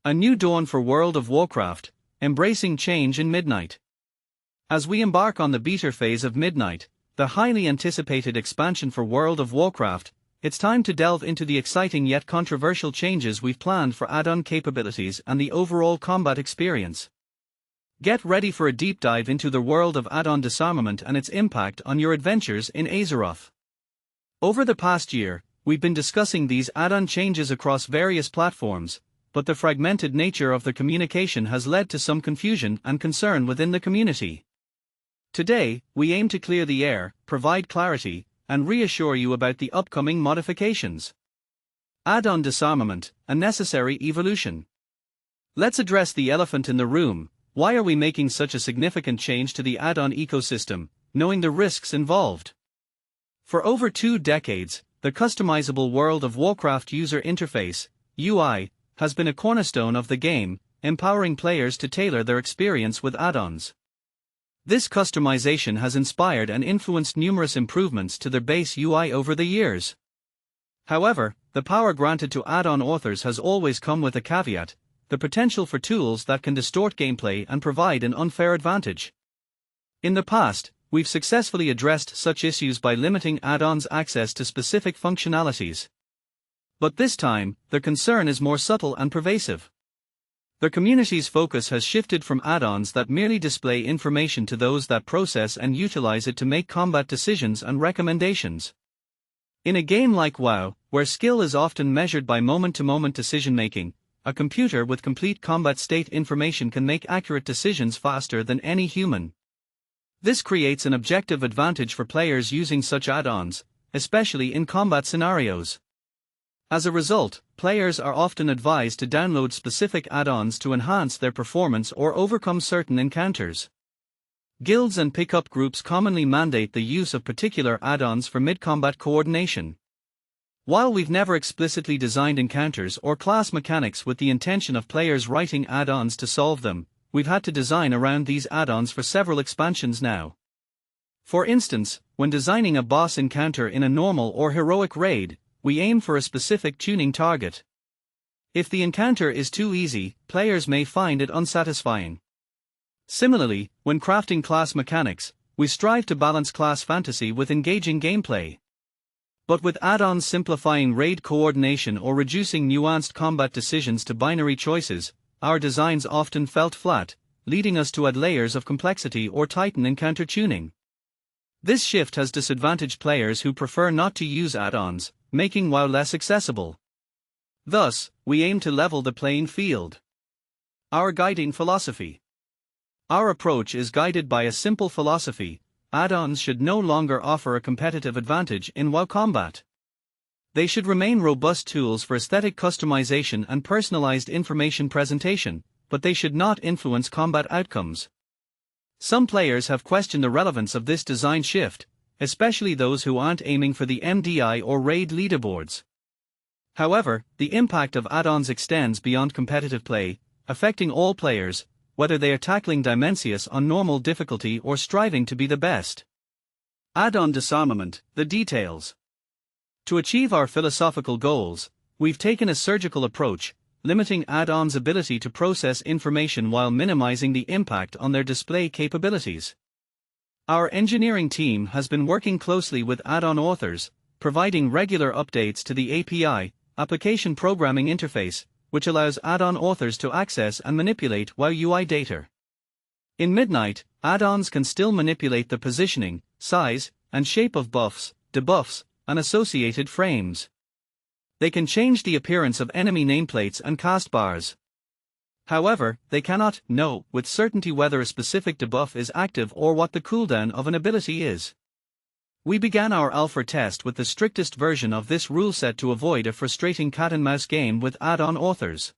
A new dawn for World of Warcraft, embracing change in Midnight. As we embark on the beta phase of Midnight, the highly anticipated expansion for World of Warcraft, it's time to delve into the exciting yet controversial changes we've planned for add-on capabilities and the overall combat experience. Get ready for a deep dive into the world of Addon Disarmament and its impact on your adventures in Azeroth. Over the past year, we've been discussing these add-on changes across various platforms, but the fragmented nature of the communication has led to some confusion and concern within the community. Today, we aim to clear the air, provide clarity, and reassure you about the upcoming modifications. Addon Disarmament, a necessary evolution. Let's address the elephant in the room. Why are we making such a significant change to the add-on ecosystem, knowing the risks involved? For over 2 decades, the customizable World of Warcraft user interface, UI, has been a cornerstone of the game, empowering players to tailor their experience with add-ons. This customization has inspired and influenced numerous improvements to their base UI over the years. However, the power granted to add-on authors has always come with a caveat: the potential for tools that can distort gameplay and provide an unfair advantage. In the past, we've successfully addressed such issues by limiting add-ons' access to specific functionalities. But this time, the concern is more subtle and pervasive. The community's focus has shifted from add-ons that merely display information to those that process and utilize it to make combat decisions and recommendations. In a game like WoW, where skill is often measured by moment-to-moment decision-making, a computer with complete combat state information can make accurate decisions faster than any human. This creates an objective advantage for players using such add-ons, especially in combat scenarios. As a result, players are often advised to download specific add-ons to enhance their performance or overcome certain encounters. Guilds and pickup groups commonly mandate the use of particular add-ons for mid-combat coordination. While we've never explicitly designed encounters or class mechanics with the intention of players writing add-ons to solve them, we've had to design around these add-ons for several expansions now. For instance, when designing a boss encounter in a normal or heroic raid, we aim for a specific tuning target. If the encounter is too easy, players may find it unsatisfying. Similarly, when crafting class mechanics, we strive to balance class fantasy with engaging gameplay. But with add-ons simplifying raid coordination or reducing nuanced combat decisions to binary choices, our designs often felt flat, leading us to add layers of complexity or tighten encounter tuning. This shift has disadvantaged players who prefer not to use add-ons, making WoW less accessible. Thus, we aim to level the playing field. Our guiding philosophy. Our approach is guided by a simple philosophy: add-ons should no longer offer a competitive advantage in WoW combat. They should remain robust tools for aesthetic customization and personalized information presentation, but they should not influence combat outcomes. Some players have questioned the relevance of this design shift, especially those who aren't aiming for the MDI or raid leaderboards. However, the impact of add-ons extends beyond competitive play, affecting all players, whether they are tackling Dimensius on normal difficulty or striving to be the best. Addon Disarmament, the details. To achieve our philosophical goals, we've taken a surgical approach, limiting add-ons' ability to process information while minimizing the impact on their display capabilities. Our engineering team has been working closely with add-on authors, providing regular updates to the API, Application Programming Interface, which allows add-on authors to access and manipulate WoW UI data. In Midnight, add-ons can still manipulate the positioning, size, and shape of buffs, debuffs, and associated frames. They can change the appearance of enemy nameplates and cast bars. However, they cannot know with certainty whether a specific debuff is active or what the cooldown of an ability is. We began our alpha test with the strictest version of this rule set to avoid a frustrating cat-and-mouse game with add-on authors.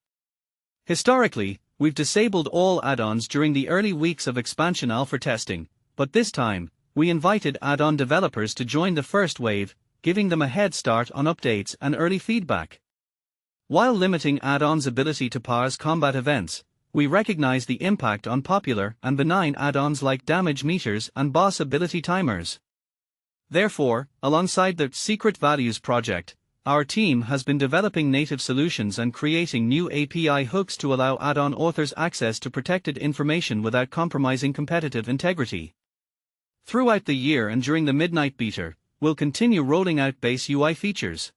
Historically, we've disabled all add-ons during the early weeks of expansion alpha testing, but this time, we invited add-on developers to join the first wave, giving them a head start on updates and early feedback. While limiting add-ons' ability to parse combat events, we recognize the impact on popular and benign add-ons like damage meters and boss ability timers. Therefore, alongside the Secret Values project, our team has been developing native solutions and creating new API hooks to allow add-on authors access to protected information without compromising competitive integrity. Throughout the year and during the Midnight beta, we'll continue rolling out base UI features.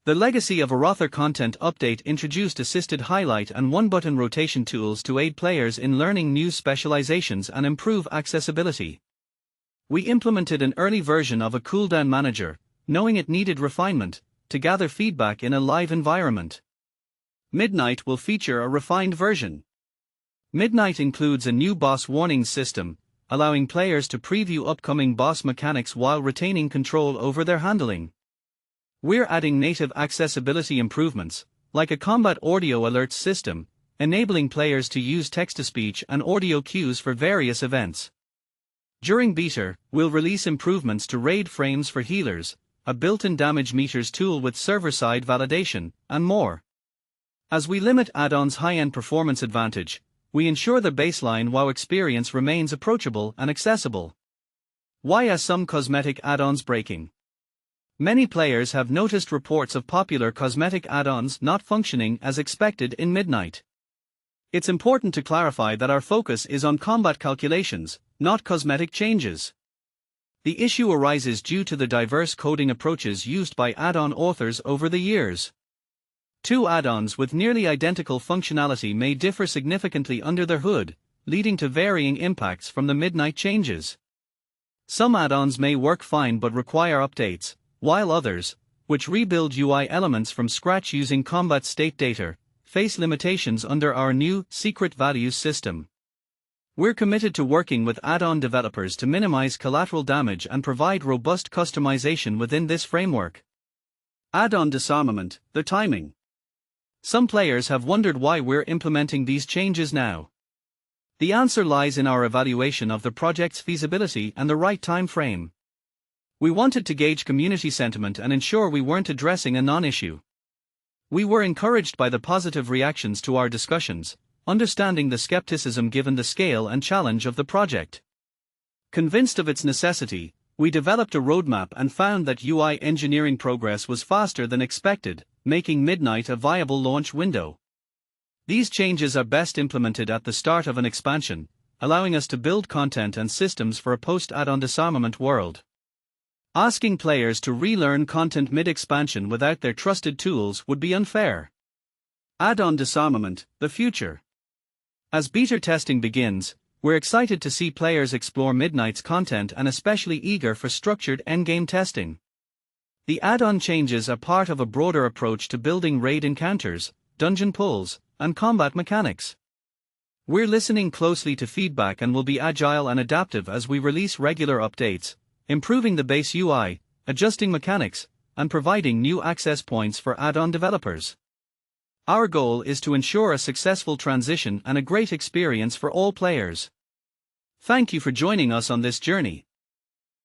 The legacy of a author content update introduced assisted highlight and one-button rotation tools to aid players in learning new specializations and improve accessibility. We implemented an early version of a cooldown manager, knowing it needed refinement, to gather feedback in a live environment. Midnight will feature a refined version. Midnight includes a new boss warnings system, allowing players to preview upcoming boss mechanics while retaining control over their handling. We're adding native accessibility improvements, like a combat audio alerts system, enabling players to use text-to-speech and audio cues for various events. During beta, we'll release improvements to raid frames for healers, a built-in damage meters tool with server-side validation, and more. As we limit add-ons' high-end performance advantage, we ensure the baseline WoW experience remains approachable and accessible. Why are some cosmetic add-ons breaking? Many players have noticed reports of popular cosmetic add-ons not functioning as expected in Midnight. It's important to clarify that our focus is on combat calculations, not cosmetic changes. The issue arises due to the diverse coding approaches used by add-on authors over the years. Two add-ons with nearly identical functionality may differ significantly under the hood, leading to varying impacts from the Midnight changes. Some add-ons may work fine but require updates, while others, which rebuild UI elements from scratch using combat state data, face limitations under our new secret values system. We're committed to working with add-on developers to minimize collateral damage and provide robust customization within this framework. Addon Disarmament, the timing. Some players have wondered why we're implementing these changes now. The answer lies in our evaluation of the project's feasibility and the right time frame. We wanted to gauge community sentiment and ensure we weren't addressing a non-issue. We were encouraged by the positive reactions to our discussions, understanding the skepticism given the scale and challenge of the project. Convinced of its necessity, we developed a roadmap and found that UI engineering progress was faster than expected, making Midnight a viable launch window. These changes are best implemented at the start of an expansion, allowing us to build content and systems for a post-Addon Disarmament world. Asking players to relearn content mid-expansion without their trusted tools would be unfair. Addon Disarmament, the future. As beta testing begins, we're excited to see players explore Midnight's content and especially eager for structured endgame testing. The add-on changes are part of a broader approach to building raid encounters, dungeon pulls, and combat mechanics. We're listening closely to feedback and will be agile and adaptive as we release regular updates, improving the base UI, adjusting mechanics, and providing new access points for add-on developers. Our goal is to ensure a successful transition and a great experience for all players. Thank you for joining us on this journey.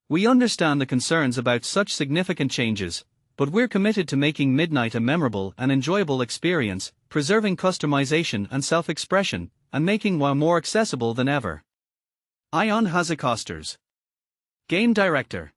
We understand the concerns about such significant changes, but we're committed to making Midnight a memorable and enjoyable experience, preserving customization and self-expression, and making WoW more accessible than ever. Ion Hazakosters, Game Director.